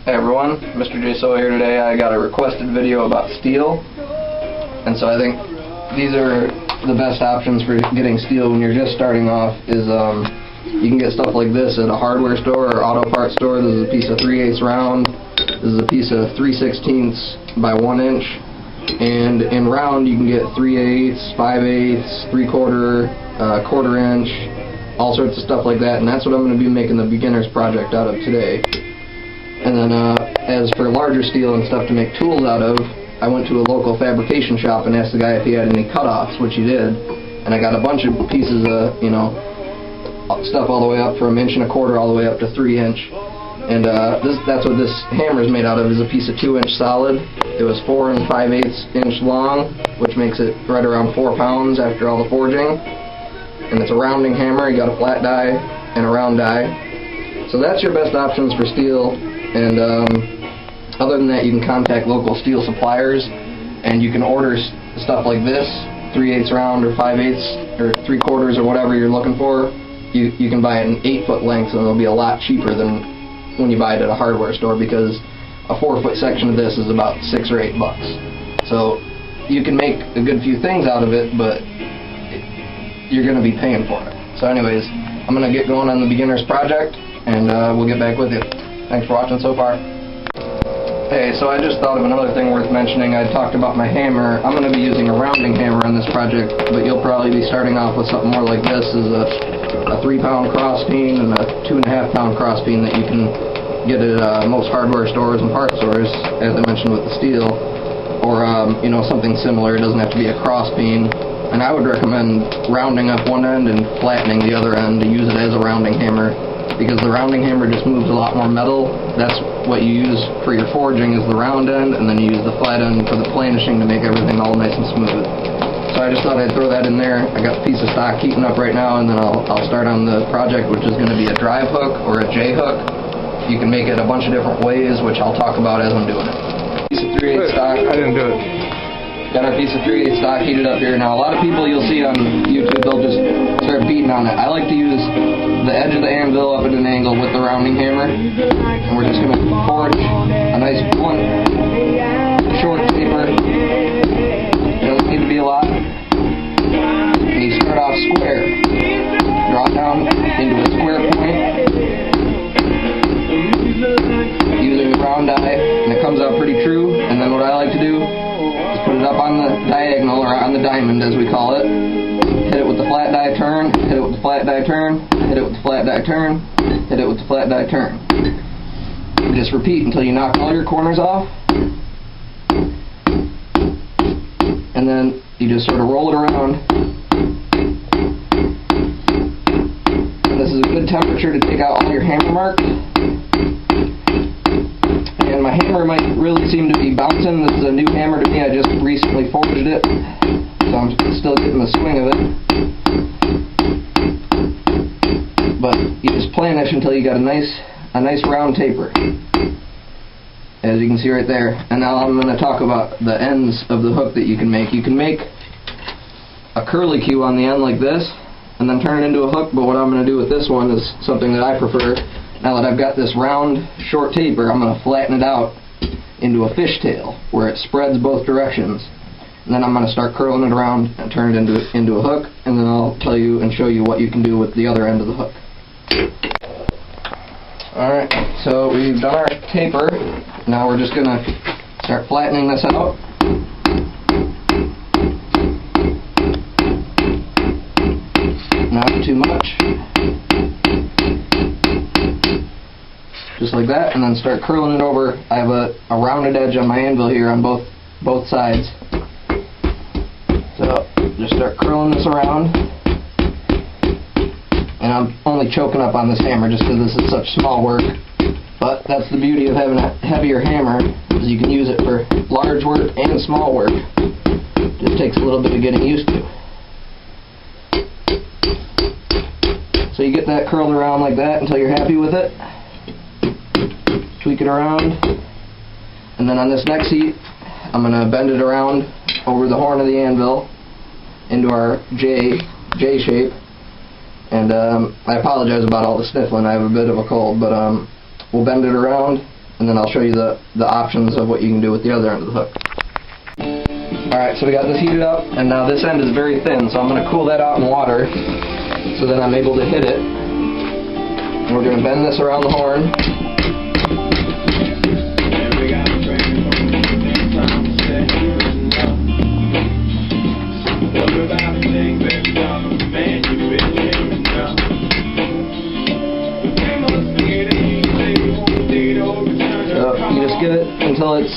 Hey everyone, Mr. J. So here today. I got a requested video about steel, and so I think these are the best options for getting steel when you're just starting off. Is you can get stuff like this at a hardware store or auto parts store. This is a piece of 3/8 round. This is a piece of 3/16 by 1 inch, and in round you can get 3/8, 5/8, 3/4, 1/4 inch, all sorts of stuff like that. And that's what I'm going to be making the beginner's project out of today. And then as for larger steel and stuff to make tools out of, I went to a local fabrication shop and asked the guy if he had any cutoffs, which he did. And I got a bunch of pieces of, stuff all the way up from 1 1/4 all the way up to 3 inch. And that's what this hammer is made out of, is a piece of 2 inch solid. It was 4 5/8 inch long, which makes it right around 4 pounds after all the forging. And it's a rounding hammer. You got a flat die and a round die. So that's your best options for steel. And other than that, you can contact local steel suppliers, and you can order stuff like this, 3/8 round or 5/8 or 3/4 or whatever you're looking for. You can buy it in 8-foot lengths, and it'll be a lot cheaper than when you buy it at a hardware store, because a 4-foot section of this is about $6 or $8. So you can make a good few things out of it, but you're going to be paying for it. So anyways, I'm going to get going on the beginner's project, and we'll get back with you. Thanks for watching so far. Hey, so I just thought of another thing worth mentioning. I talked about my hammer. I'm going to be using a rounding hammer on this project, but you'll probably be starting off with something more like this. Is a 3-pound cross peen and a 2.5-pound cross peen that you can get at most hardware stores and parts stores, as I mentioned with the steel, or something similar. It doesn't have to be a cross peen. And I would recommend rounding up one end and flattening the other end to use it as a rounding hammer, because the rounding hammer just moves a lot more metal. That's what you use for your forging, is the round end, and then you use the flat end for the planishing to make everything all nice and smooth. So I just thought I'd throw that in there. I got a piece of stock heating up right now, and then I'll start on the project, which is going to be a drive hook or a J hook. You can make it a bunch of different ways, which I'll talk about as I'm doing it. Piece of 3/8 stock. I didn't do it. Got our piece of 3/8 stock heated up here. Now, a lot of people you'll see on YouTube, they'll just start beating on it. I like to use the edge of the anvil up at an angle with the rounding hammer, and we're just going to forge a nice blunt, short taper. It doesn't need to be a lot. And you start off square. Draw it down into a square point using the round die, and it comes out pretty true. And then what I like to do, put it up on the diagonal, or on the diamond as we call it. Hit it with the flat die turn, hit it with the flat die turn, hit it with the flat die turn, hit it with the flat die turn. And just repeat until you knock all your corners off. And then you just sort of roll it around. And this is a good temperature to take out all your hammer marks. And my hammer might really seem to be bouncing. This is a new hammer to me. I just recently forged it, so I'm still getting the swing of it. But you just planish until you got a nice round taper, as you can see right there. And now I'm going to talk about the ends of the hook that you can make. You can make a curlicue on the end like this, and then turn it into a hook. But what I'm going to do with this one is something that I prefer. Now that I've got this round, short taper, I'm going to flatten it out into a fishtail, where it spreads both directions. And then I'm going to start curling it around and turn it into a hook, and then I'll tell you and show you what you can do with the other end of the hook. Alright, so we've done our taper. Now we're just going to start flattening this out. Not too much. Just like that, and then start curling it over. I have a rounded edge on my anvil here on both sides. So just start curling this around. And I'm only choking up on this hammer just because this is such small work. But that's the beauty of having a heavier hammer, is you can use it for large work and small work. Just takes a little bit of getting used to. So you get that curled around like that until you're happy with it. Tweak it around, and then on this next heat I'm going to bend it around over the horn of the anvil into our J shape. And I apologize about all the sniffling. I have a bit of a cold, but we'll bend it around, and and then I'll show you the options of what you can do with the other end of the hook. Alright, so we got this heated up, and now this end is very thin, so I'm going to cool that out in water so that I'm able to hit it. And we're going to bend this around the horn. You just get it until it's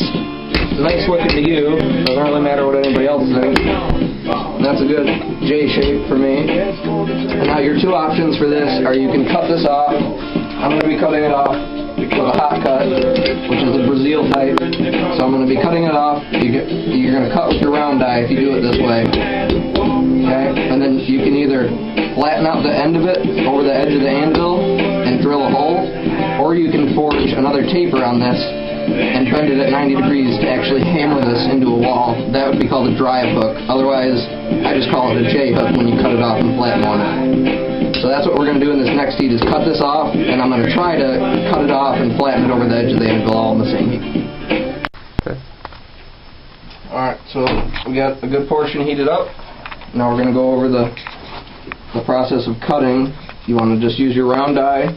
nice looking to you. Doesn't really matter what anybody else thinks. And that's a good J shape for me. And now your two options for this are you can cut this off. I'm going to be cutting it off with a hot cut, which is a Brazil type. So I'm going to be cutting it off. You're going to cut with your round die if you do it this way. Okay? And then you can either flatten out the end of it over the edge of the anvil and drill a hole, or you can forge another taper on this and bend it at 90 degrees to actually hammer this into a wall. That would be called a drive hook. Otherwise, I just call it a J hook when you cut it off and flatten one out. So that's what we're going to do in this next heat, is cut this off, and I'm going to try to cut it off and flatten it over the edge of the anvil all in the same heat. Okay. Alright, so we got a good portion heated up. Now we're going to go over the process of cutting. You want to just use your round die,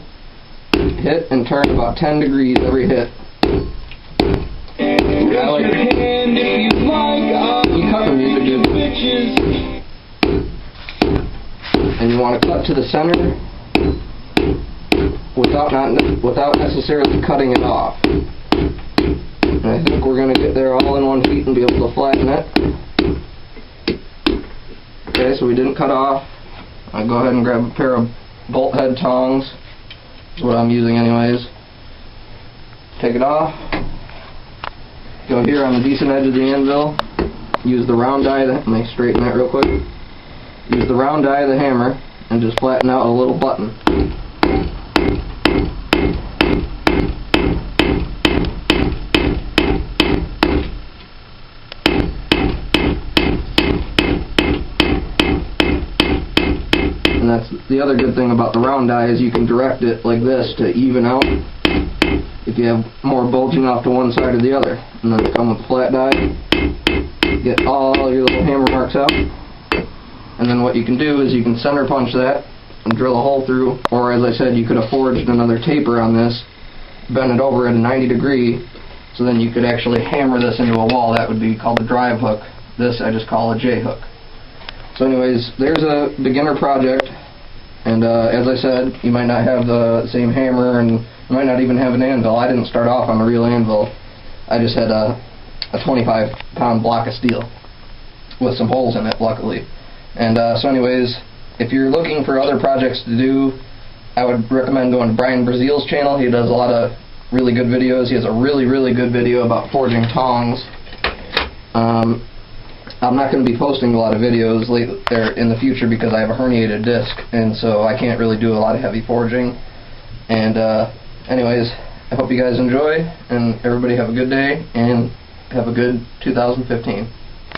hit and turn about 10 degrees every hit. I like you cut the music, dude. And you want to cut to the center without necessarily cutting it off. And I think we're going to get there all in one heat and be able to flatten it. Okay, so we didn't cut off. I'll go ahead and grab a pair of bolt head tongs. That's what I'm using anyways. Take it off. Go here on the decent edge of the anvil. Use the round die. Let me straighten that real quick. Use the round die of the hammer and just flatten out a little button. And that's the other good thing about the round die, is you can direct it like this to even out if you have more bulging off to one side or the other. And then come with the flat die, get all your little hammer marks out, and then what you can do is you can center punch that and drill a hole through, or as I said, you could have forged another taper on this, bend it over at a 90 degree, so then you could actually hammer this into a wall. That would be called a drive hook. This I just call a J hook. So anyways, there's a beginner project, and as I said, you might not have the same hammer, and you might not even have an anvil. I didn't start off on a real anvil. I just had a 25-pound block of steel with some holes in it, luckily. And so anyways, if you're looking for other projects to do, I would recommend going to Brian Brazil's channel. He does a lot of really good videos. He has a really good video about forging tongs. I'm not going to be posting a lot of videos in the future because I have a herniated disc, and so I can't really do a lot of heavy forging. And anyways, I hope you guys enjoy, and everybody have a good day, and have a good 2015.